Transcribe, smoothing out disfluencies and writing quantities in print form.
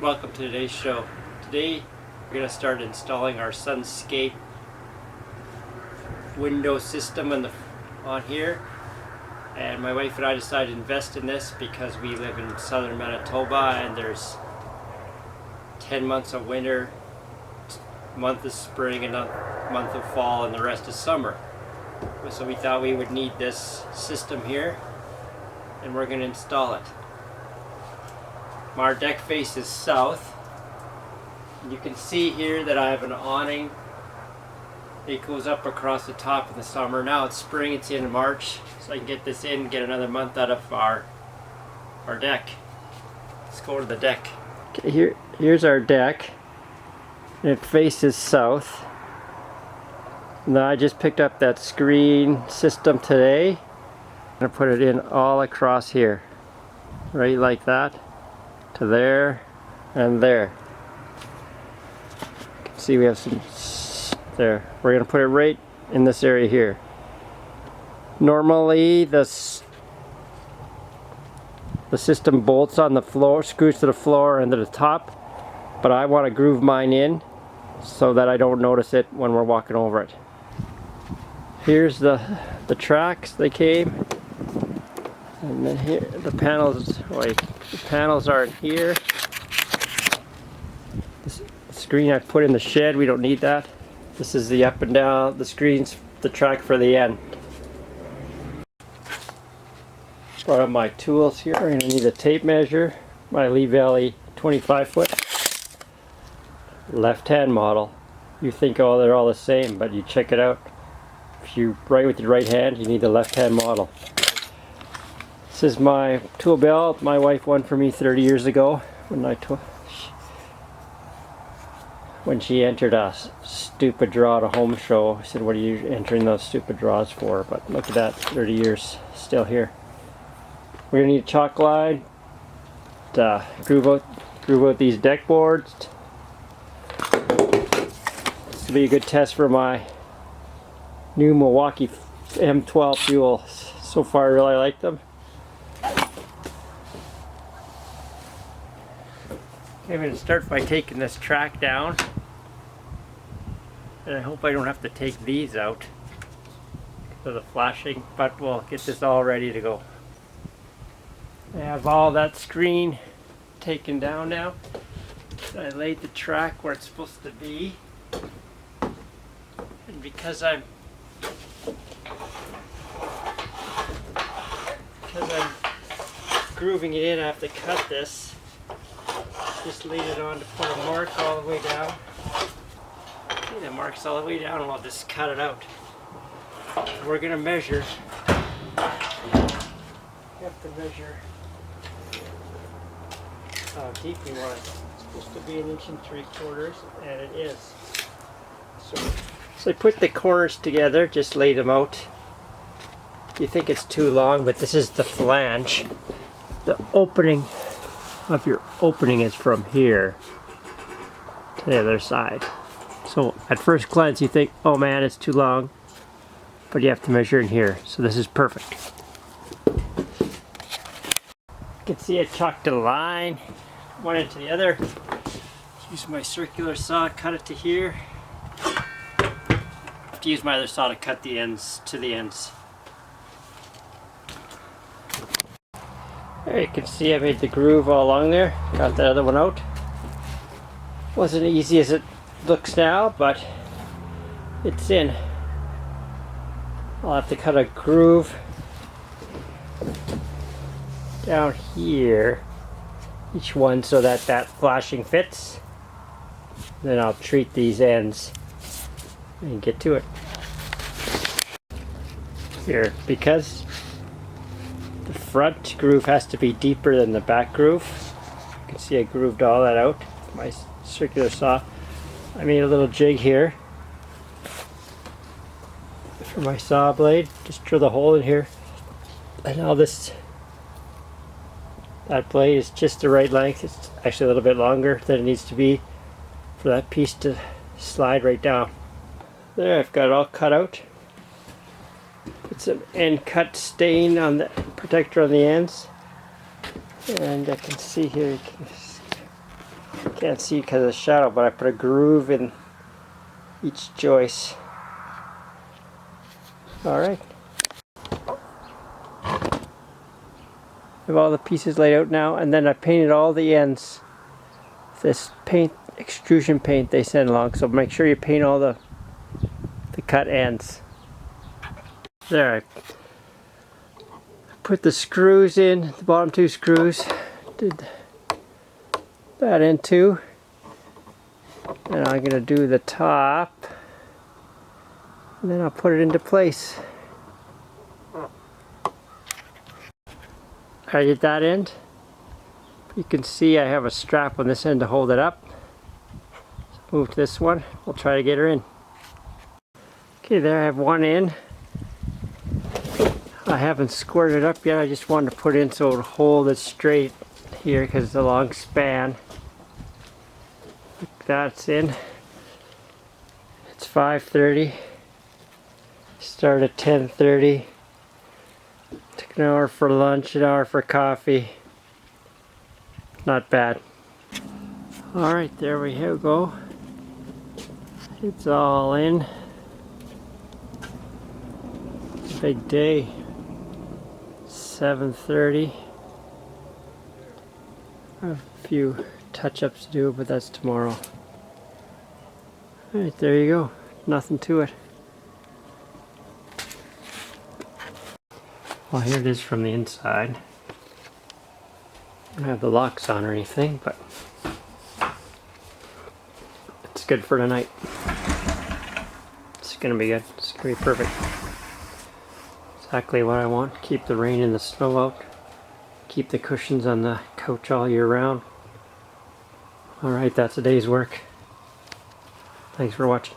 Welcome to today's show. Today we're going to start installing our Sunspace Window system on here. And my wife and I decided to invest in this because we live in southern Manitoba and there's 10 months of winter, a month of spring, and a month of fall, and the rest is summer. So we thought we would need this system here, and we're going to install it. Our deck faces south. You can see here that I have an awning. It goes up across the top in the summer. Now it's spring, it's in March, so I can get this in and get another month out of our deck. Let's go to the deck. Okay, here's our deck, and it faces south. Now I just picked up that screen system today. I'm going to put it in all across here, right like that, to there and there. You can see we have some there. We're going to put it right in this area here. Normally the system bolts on the floor, screws to the floor and to the top, but I want to groove mine in so that I don't notice it when we're walking over it. Here's the tracks they came, and then here the panels. Wait, the panels are in here. This screen I put in the shed, we don't need that. This is the up and down, the screens, the track for the end. Brought up my tools here. We're going to need a tape measure, my Lee Valley 25 foot left hand model. You think, oh, they're all the same, but you check it out. If you write with your right hand, you need the left hand model. This is my tool belt my wife won for me 30 years ago when she entered a stupid draw at a home show. I said, what are you entering those stupid draws for? But look at that, 30 years still here. We're going to need a chalk line to groove out these deck boards. This will be a good test for my new Milwaukee M12 fuel. So far I really like them. Okay, I'm going to start by taking this track down, and I hope I don't have to take these out because of the flashing, but we'll get this all ready to go. I have all that screen taken down now. I laid the track where it's supposed to be, and because I'm grooving it in, I have to cut this. Just laid it on to put a mark all the way down. See, the mark's all the way down, and I'll just cut it out. We're going to measure. You have to measure how deep you want it. It's supposed to be 1 3/4 inches, and it is. So I put the corners together, just laid them out. You think it's too long, but this is the flange. The opening of your opening is from here to the other side. So at first glance you think, oh man, it's too long, but you have to measure in here. So this is perfect. You can see I chalked a line, one into the other. Use my circular saw, cut it to here. I have to use my other saw to cut the ends to the ends. There you can see I made the groove all along there. Got that other one out. Wasn't easy as it looks now, but it's in. I'll have to cut a groove down here, each one, so that that flashing fits. Then I'll treat these ends and get to it. Here, because the front groove has to be deeper than the back groove. You can see I grooved all that out with my circular saw. I made a little jig here for my saw blade. Just drill the hole in here. And now that blade is just the right length. It's actually a little bit longer than it needs to be for that piece to slide right down. There, I've got it all cut out. Put some end cut stain on the protector on the ends, and I can see here Can't see because of the shadow, but I put a groove in each joist. Alright. I have all the pieces laid out now, and then I painted all the ends. This paint, extrusion paint they send along, so make sure you paint all the cut ends. There, I put the screws in, the bottom 2 screws. Did that in too. And I'm gonna do the top, and then I'll put it into place. I did that end. You can see I have a strap on this end to hold it up. So move to this one. We'll try to get her in. Okay, there I have one in. I haven't squared it up yet. I just wanted to put in so it'll hold it straight here because it's a long span. That's in. It's 5:30. Start at 10:30. Took an hour for lunch, an hour for coffee. Not bad. Alright, there we go. It's all in. Big day. 7:30. I have a few touch-ups to do, but that's tomorrow. Alright, there you go. Nothing to it. Well, here it is from the inside. I don't have the locks on or anything, but it's good for tonight. It's gonna be good. It's gonna be perfect. Exactly what I want. Keep the rain and the snow out. Keep the cushions on the couch all year round. Alright, that's a day's work. Thanks for watching.